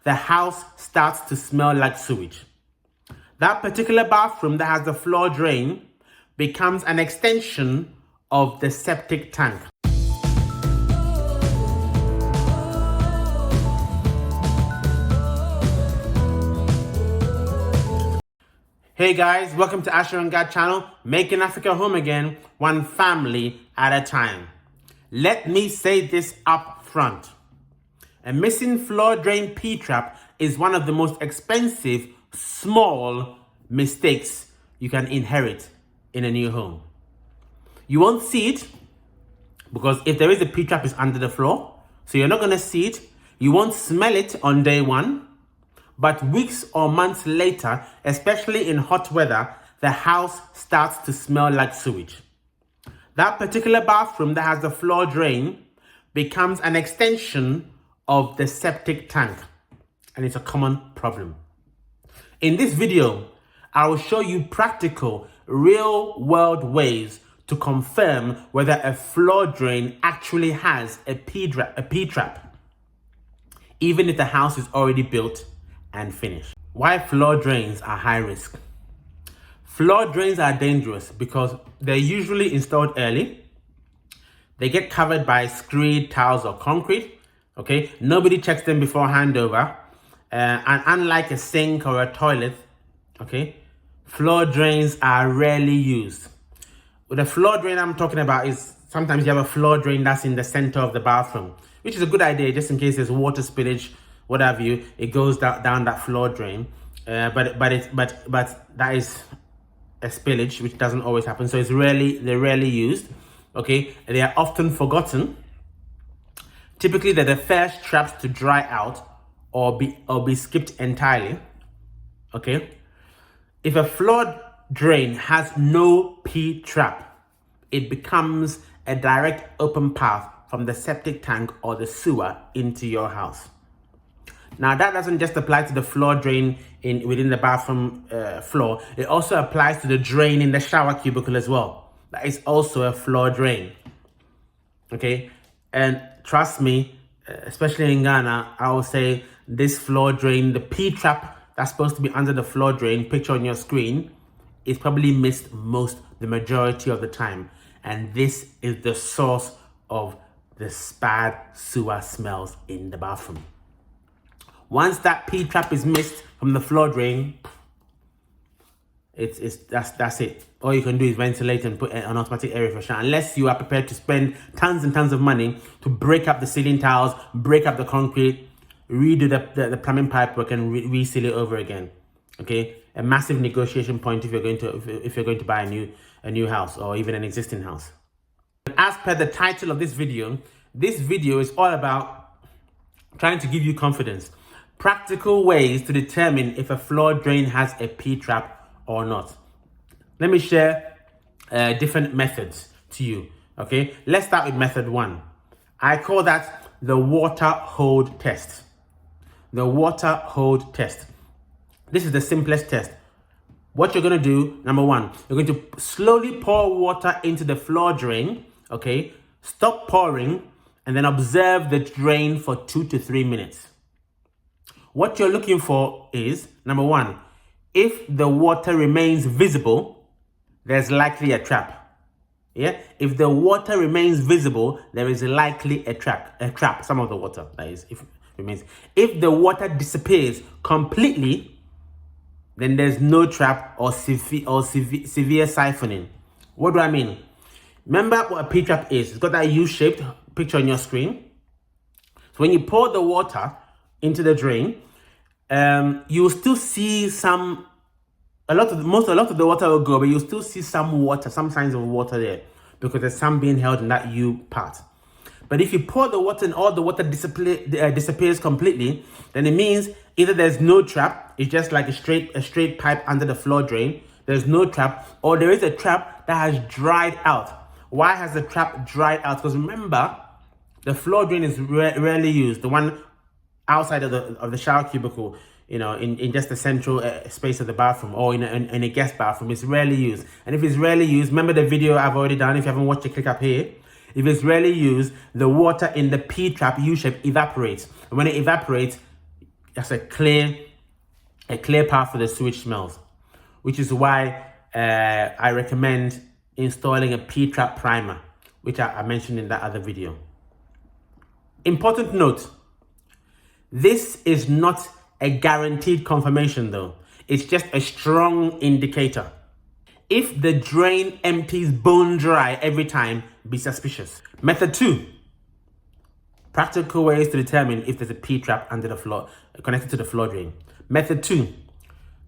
the house starts to smell like sewage. That particular bathroom that has the floor drain becomes an extension of the septic tank. Hey guys, welcome to Asher and Gad channel, making Africa home again, one family at a time. Let me say this up front. A missing floor drain P-trap is one of the most expensive, small mistakes you can inherit in a new home. You won't see it because if there is a P-trap, it's under the floor. So you're not going to see it. You won't smell it on day one. But weeks or months later, especially in hot weather, the house starts to smell like sewage. That particular bathroom that has the floor drain becomes an extension of the septic tank, and it's a common problem. In this video, I will show you practical, real-world ways to confirm whether a floor drain actually has a P-trap, even if the house is already built and finished. Why floor drains are high risk? Floor drains are dangerous because they're usually installed early. They get covered by screed, tiles, or concrete. Okay, nobody checks them before handover. And unlike a sink or a toilet, okay, floor drains are rarely used. With a floor drain I'm talking about is sometimes you have a floor drain that's in the center of the bathroom, which is a good idea just in case there's water spillage, what have you, it goes down that floor drain. But that is a spillage, which doesn't always happen. So they're rarely used. Okay, they are often forgotten. Typically, they're the first traps to dry out or be skipped entirely. Okay, if a floor drain has no P-trap, it becomes a direct open path from the septic tank or the sewer into your house. Now, that doesn't just apply to the floor drain within the bathroom floor. It also applies to the drain in the shower cubicle as well. That is also a floor drain. Okay, and trust me, especially in Ghana, I will say this floor drain, the P-trap that's supposed to be under the floor drain, picture on your screen, is probably missed the majority of the time. And this is the source of the bad sewer smells in the bathroom. Once that P-trap is missed from the floor drain, that's it. All you can do is ventilate and put an automatic air freshener, unless you are prepared to spend tons and tons of money to break up the ceiling tiles, break up the concrete, redo the plumbing pipework, and reseal it over again. Okay, a massive negotiation point if you're going to buy a new house or even an existing house. As per the title of this video is all about trying to give you confidence. Practical ways to determine if a floor drain has a P-trap or not. Let me share different methods to you. Okay, let's start with method one. I call that the water hold test. The water hold test. This is the simplest test. What you're going to do, number one, you're going to slowly pour water into the floor drain. Okay, stop pouring and then observe the drain for 2 to 3 minutes. What you're looking for is, number one, if the water remains visible, there's likely a trap. Yeah, if the water remains visible, there is likely a trap. Some of the water, that is, if it remains. If the water disappears completely, then there's no trap or severe siphoning. What do I mean? Remember what a P-trap is. It's got that U-shaped picture on your screen. So when you pour the water into the drain, you will still see a lot of the water will go, but you'll still see some signs of water there, because there's some being held in that U part. But if you pour the water and all the water disappears completely, then it means either there's no trap, it's just like a straight pipe under the floor drain, there's no trap, or there is a trap that has dried out. Why has the trap dried out? Because remember, the floor drain is rarely used. The one outside of the shower cubicle, you know, in just the central space of the bathroom, or in a guest bathroom, is rarely used. And if it's rarely used, remember the video I've already done. If you haven't watched it, click up here. If it's rarely used, the water in the P-trap U-shape evaporates. And when it evaporates, that's a clear path for the sewage smells, which is why I recommend installing a P-trap primer, which I mentioned in that other video. Important note, this is not a guaranteed confirmation though. It's just a strong indicator. If the drain empties bone dry every time, be suspicious. Method 2, practical ways to determine if there's a P-trap under the floor, connected to the floor drain. Method 2,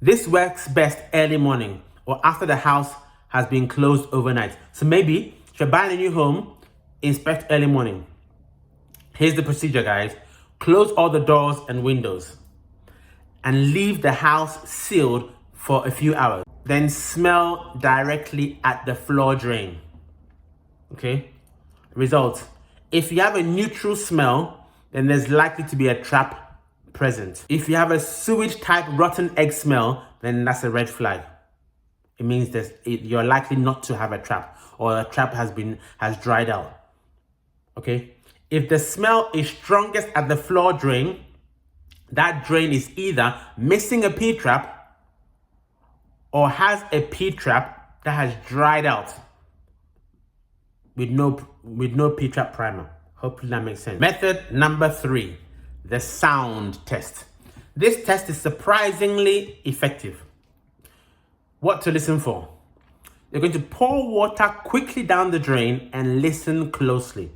this works best early morning or after the house has been closed overnight. So maybe if you're buying a new home, inspect early morning. Here's the procedure, guys. Close all the doors and windows and leave the house sealed for a few hours. Then smell directly at the floor drain. Okay? Results. If you have a neutral smell, then there's likely to be a trap present. If you have a sewage type rotten egg smell, then that's a red flag. It means you're likely not to have a trap, or a trap has dried out. Okay? If the smell is strongest at the floor drain, that drain is either missing a P-trap or has a P-trap that has dried out with no P-trap primer. Hopefully that makes sense. Method number 3, the sound test. This test is surprisingly effective. What to listen for? You're going to pour water quickly down the drain and listen closely.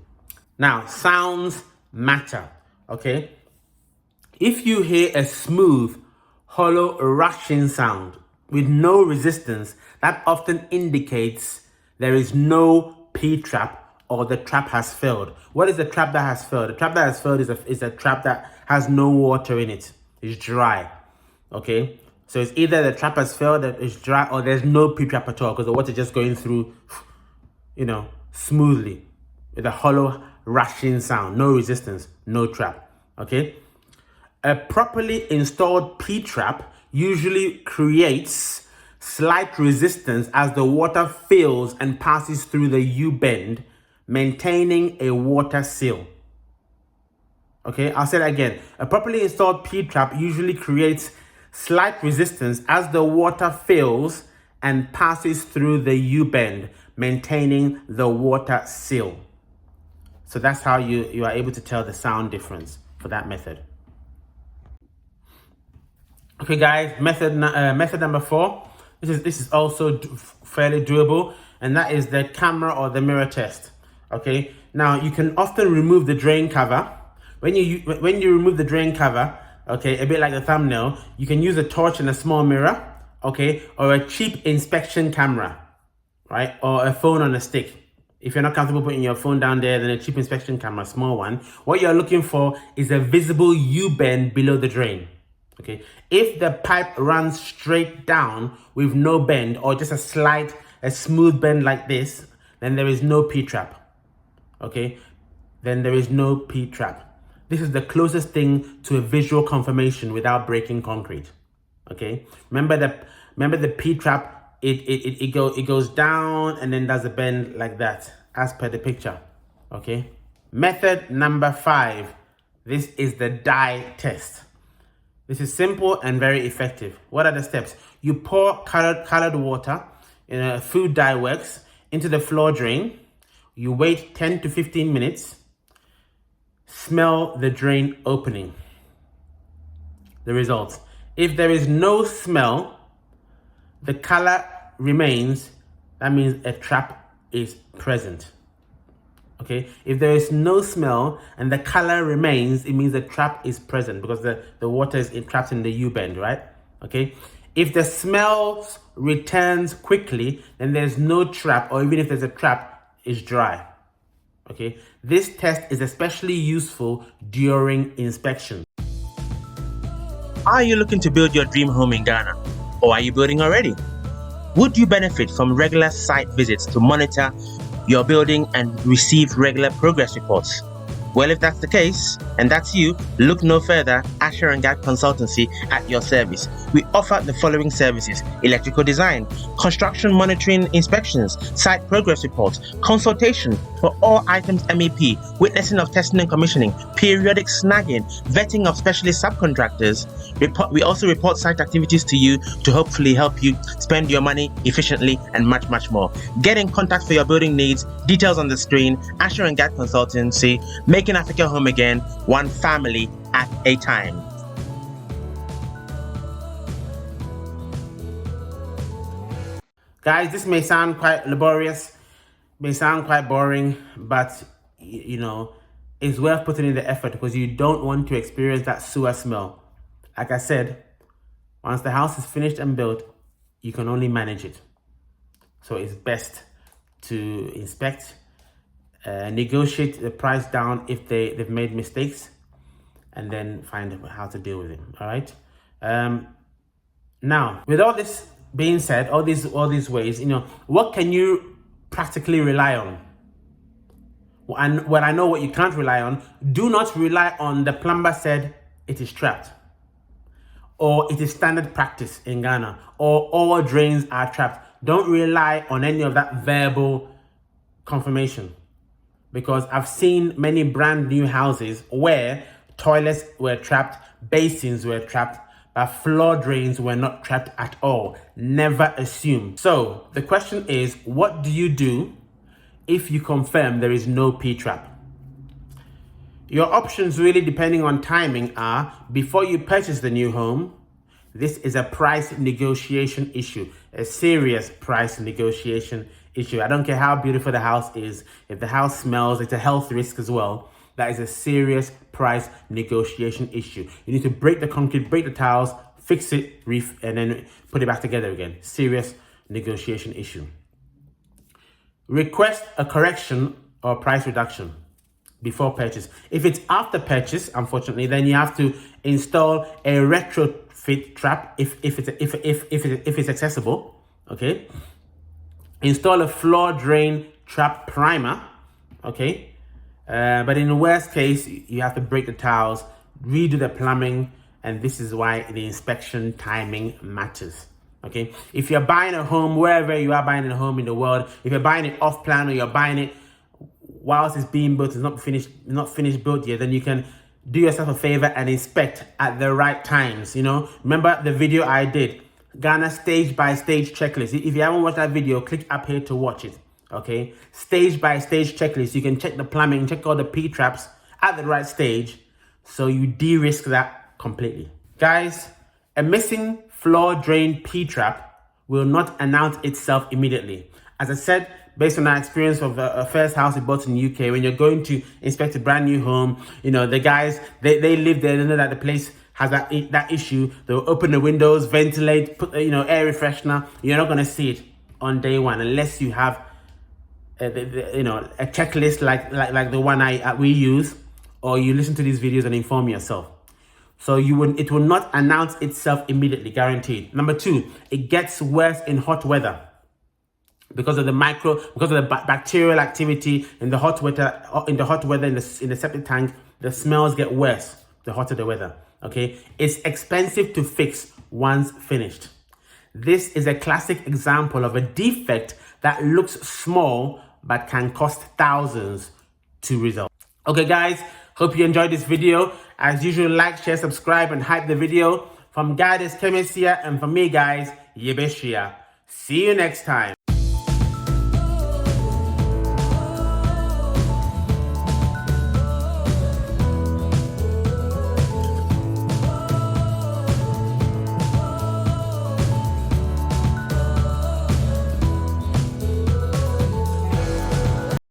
Now, sounds matter, okay? If you hear a smooth, hollow, rushing sound with no resistance, that often indicates there is no P-trap or the trap has failed. What is the trap that has failed? The trap that has failed is a trap that has no water in it. It's dry, okay? So it's either the trap has failed, that it's dry, or there's no P-trap at all because the water is just going through, smoothly with a hollow, rushing sound, no resistance, no trap, okay? A properly installed P-trap usually creates slight resistance as the water fills and passes through the U-bend, maintaining a water seal. Okay, I'll say that again. A properly installed P-trap usually creates slight resistance as the water fills and passes through the U-bend, maintaining the water seal. So that's how you are able to tell the sound difference for that method. Okay, guys, method number 4. This is also fairly doable, and that is the camera or the mirror test. Okay, now you can often remove the drain cover. When you remove the drain cover, okay, a bit like the thumbnail, you can use a torch and a small mirror, okay, or a cheap inspection camera, right, or a phone on a stick. If you're not comfortable putting your phone down there, then a cheap inspection camera, a small one. What you're looking for is a visible U-bend below the drain. Okay, if the pipe runs straight down with no bend or just a smooth bend like this, then there is no P-trap. Okay, then there is no P-trap. This is the closest thing to a visual confirmation without breaking concrete. Okay, remember the P-trap, it goes down and then does a bend like that, as per the picture. Okay, method number 5. This is the dye test. This is simple and very effective. What are the steps? You pour colored water in a food dye works into the floor drain. You wait 10 to 15 minutes. Smell the drain opening. The results. If there is no smell, the color remains. That means a trap is present. Okay, if there is no smell and the color remains, it means the trap is present because the water is trapped in the U-bend, right? Okay, if the smell returns quickly, then there's no trap, or even if there's a trap, it's dry. Okay, this test is especially useful during inspection. Are you looking to build your dream home in Ghana, or are you building already? Would you benefit from regular site visits to monitor your building and receive regular progress reports? Well, if that's the case, and that's you, look no further. Asher and Gad Consultancy at your service. We offer the following services: electrical design, construction monitoring inspections, site progress reports, consultation for all items MEP, witnessing of testing and commissioning, periodic snagging, vetting of specialist subcontractors. We also report site activities to you to hopefully help you spend your money efficiently and much, much more. Get in contact for your building needs. Details on the screen. Asher and Gad Consultancy, making Africa home again, one family at a time. Guys, this may sound quite laborious, may sound quite boring, but you know, it's worth putting in the effort because you don't want to experience that sewer smell. Like I said, once the house is finished and built, you can only manage it. So it's best to inspect, negotiate the price down if they've made mistakes, and then find how to deal with it. All right. Now, with all this being said, all these ways, you know, what can you practically rely on? And when I know what you can't rely on, do not rely on the plumber said it is trapped, or it is standard practice in Ghana, or all drains are trapped. Don't rely on any of that verbal confirmation, because I've seen many brand new houses where toilets were trapped, basins were trapped, but floor drains were not trapped at all. Never assume. So the question is, what do you do if you confirm there is no P-trap? Your options, really depending on timing, are: before you purchase the new home, this is a price negotiation issue, a serious price negotiation issue. I don't care how beautiful the house is. If the house smells, it's a health risk as well. That is a serious price negotiation issue. You need to break the concrete, break the tiles, fix it, and then put it back together again. Serious negotiation issue. Request a correction or price reduction before purchase. If it's after purchase, unfortunately, then you have to install a retrofit trap if it's accessible. Okay. Install a floor drain trap primer. Okay. But in the worst case, you have to break the tiles, redo the plumbing, and this is why the inspection timing matters. Okay, if you're buying a home, wherever you are buying a home in the world, if you're buying it off plan or you're buying it whilst it's being built, it's not finished built yet, then you can do yourself a favor and inspect at the right times. You know, remember the video I did, Ghana stage by stage checklist. If you haven't watched that video, click up here to watch it. Okay, stage by stage checklist. You can check the plumbing, check all the P-traps at the right stage, so you de-risk that completely. Guys, a missing floor drain P-trap will not announce itself immediately. As I said, based on our experience of a first house we bought in the UK, when you're going to inspect a brand new home, you know, the guys, they live there, they know that the place has that issue. They'll open the windows, ventilate, put, you know, air refreshener. You're not going to see it on day one unless you have a checklist like the one we use, or you listen to these videos and inform yourself. So it will not announce itself immediately, guaranteed. Number two, it gets worse in hot weather because of the bacterial activity in the hot weather. In the septic tank, the smells get worse the hotter the weather. Okay, it's expensive to fix once finished. This is a classic example of a defect that looks small but can cost thousands to resolve. Okay, guys. Hope you enjoyed this video. As usual, like, share, subscribe, and hype the video. From Gad is Kemesia, and from me, guys, Yebeshia. See you next time.